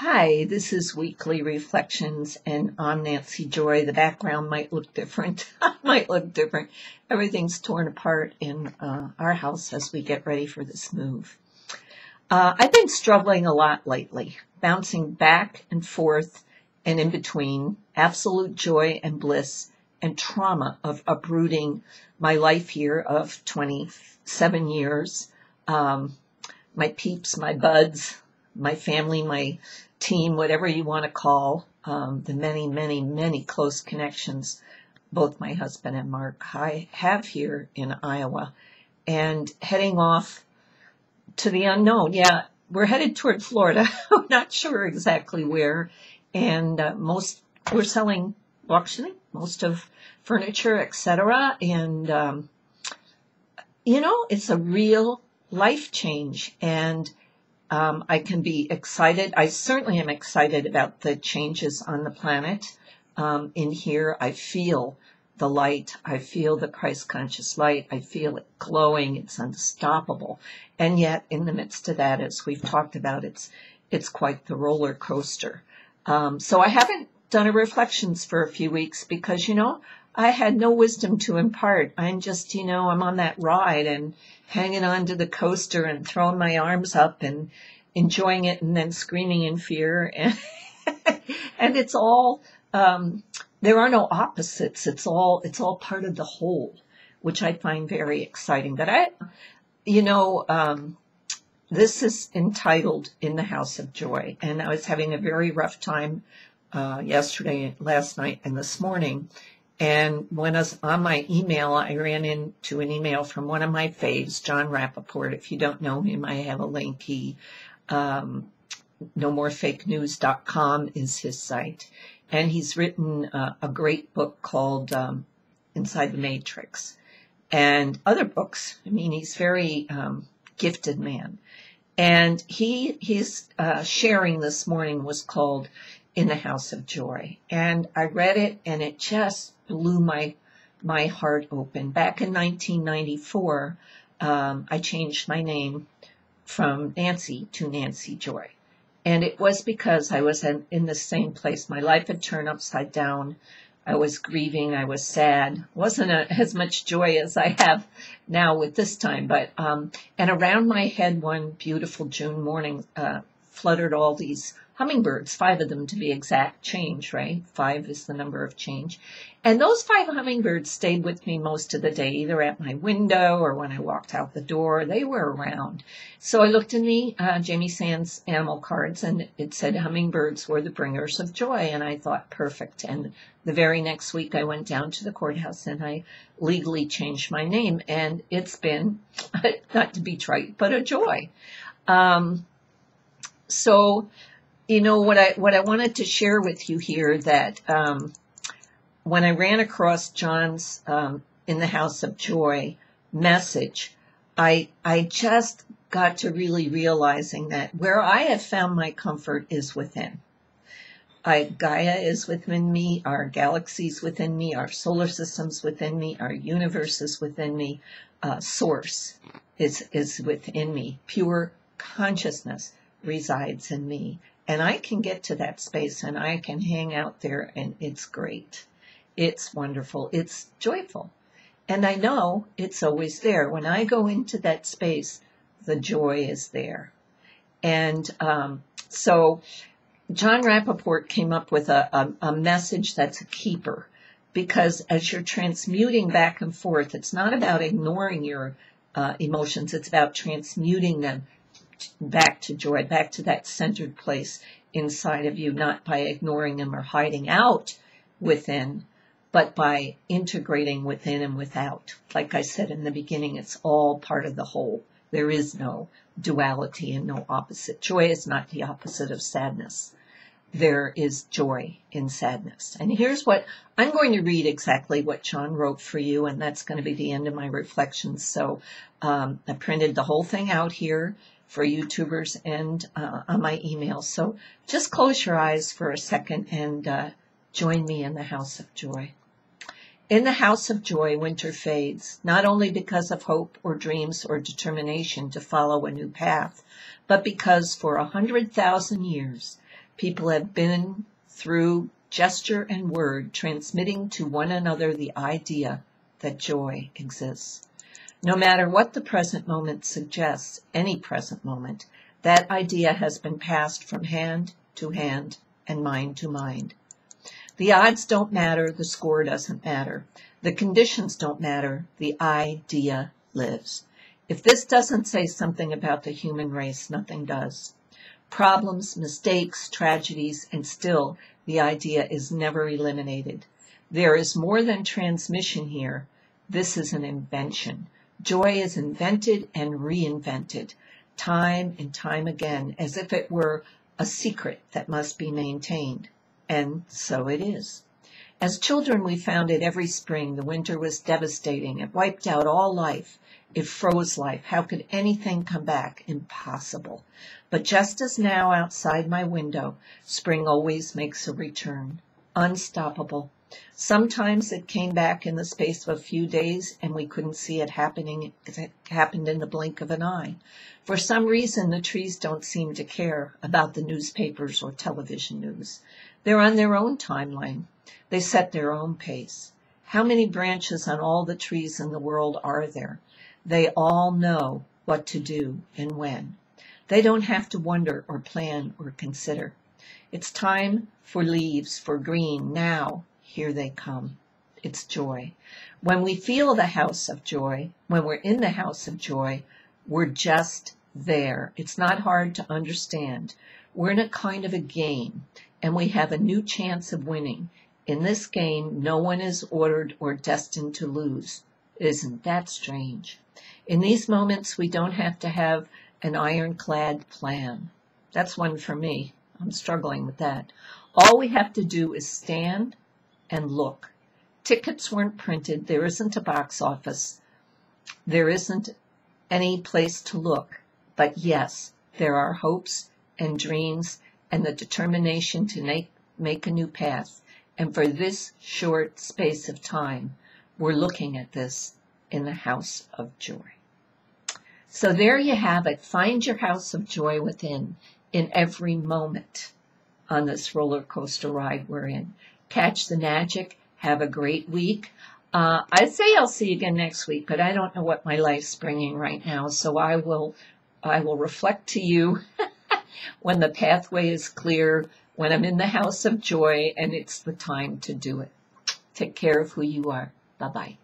Hi, this is Weekly Reflections, and I'm Nancy Joy. The background might look different. Everything's torn apart in our house as we get ready for this move. I've been struggling a lot lately, bouncing back and forth and in between absolute joy and bliss and trauma of uprooting my life here of 27 years. My peeps, my buds, my family, my team, whatever you want to call, the many, many, many close connections both my husband and Mark I have here in Iowa, and heading off to the unknown. Yeah, we're headed toward Florida. I'm not sure exactly where, and we're selling, auctioning most of furniture, etc. And it's a real life change, and I can be excited. I certainly am excited about the changes on the planet. In here, I feel the light. I feel the Christ-conscious light. I feel it glowing. It's unstoppable. And yet, in the midst of that, as we've talked about, it's quite the roller coaster. So I haven't done a reflections for a few weeks because, I had no wisdom to impart. I'm just, I'm on that ride and hanging on to the coaster and throwing my arms up and enjoying it and then screaming in fear. And, and it's all, there are no opposites. It's all part of the whole, which I find very exciting. But this is entitled In the House of Joy. And I was having a very rough time yesterday, last night, and this morning. And when I was on my email, I ran into an email from one of my faves, John Rappaport. If you don't know him, I have a link. NoMoreFakeNews.com is his site. And he's written a great book called Inside the Matrix and other books. I mean, he's very gifted man. And his sharing this morning was called In the House of Joy. And I read it, and it just blew my heart open. Back in 1994, I changed my name from Nancy to Nancy Joy. And it was because I was in the same place. My life had turned upside down. I was grieving. I was sad. Wasn't as much joy as I have now with this time. But and around my head one beautiful June morning fluttered all these hummingbirds, 5 of them to be exact, change, right? 5 is the number of change. And those 5 hummingbirds stayed with me most of the day, either at my window or when I walked out the door. They were around. So I looked in the Jamie Sands animal cards, and it said hummingbirds were the bringers of joy. And I thought, perfect. And the very next week I went down to the courthouse and I legally changed my name. And it's been, not to be trite, but a joy. So what I wanted to share with you here, that when I ran across John's In the House of Joy message, I just got to really realizing that where I have found my comfort is within. Gaia is within me, our galaxies within me, our solar systems within me, our universe is within me, source is within me, pure consciousness resides in me. And I can get to that space and I can hang out there, and it's great. It's wonderful. It's joyful. And I know it's always there. When I go into that space, the joy is there. And so John Rappaport came up with a message that's a keeper, because as you're transmuting back and forth, it's not about ignoring your emotions. It's about transmuting them back to joy, back to that centered place inside of you, not by ignoring them or hiding out within, but by integrating within and without. Like I said in the beginning, it's all part of the whole. There is no duality and no opposite. Joy is not the opposite of sadness. There is joy in sadness. And here's what I'm going to read, exactly what John wrote for you, and that's going to be the end of my reflections. So I printed the whole thing out here for YouTubers and on my email. So just close your eyes for a second and join me in the House of Joy. In the House of Joy, winter fades, not only because of hope or dreams or determination to follow a new path, but because for 100,000 years, People have been through gesture and word, transmitting to one another the idea that joy exists. No matter what the present moment suggests, any present moment, that idea has been passed from hand to hand and mind to mind. The odds don't matter, the score doesn't matter. The conditions don't matter, the idea lives. If this doesn't say something about the human race, nothing does. Problems, mistakes, tragedies, and still the idea is never eliminated. There is more than transmission here. This is an invention. Joy is invented and reinvented, time and time again, as if it were a secret that must be maintained. And so it is. As children, we found it every spring. The winter was devastating. It wiped out all life. It froze life. How could anything come back? Impossible. But just as now outside my window, spring always makes a return. Unstoppable. Sometimes it came back in the space of a few days and we couldn't see it happening. It happened in the blink of an eye. For some reason, the trees don't seem to care about the newspapers or television news. They're on their own timeline. They set their own pace. How many branches on all the trees in the world are there? They all know what to do and when. They don't have to wonder or plan or consider. It's time for leaves, for green. Now, here they come. It's joy. When we feel the house of joy, when we're in the house of joy, we're just there. It's not hard to understand. We're in a kind of a game, and we have a new chance of winning. In this game, no one is ordered or destined to lose. Isn't that strange? In these moments, we don't have to have an ironclad plan. That's one for me. I'm struggling with that. All we have to do is stand and look. Tickets weren't printed. There isn't a box office. There isn't any place to look. But yes, there are hopes and dreams and the determination to make a new path. And for this short space of time, we're looking at this in the house of joy. So there you have it. Find your house of joy within in every moment on this roller coaster ride we're in. Catch the magic. Have a great week. I'd say I'll see you again next week, but I don't know what my life's bringing right now. So I will reflect to you when the pathway is clear, when I'm in the house of joy, and it's the time to do it. Take care of who you are. Bye-bye.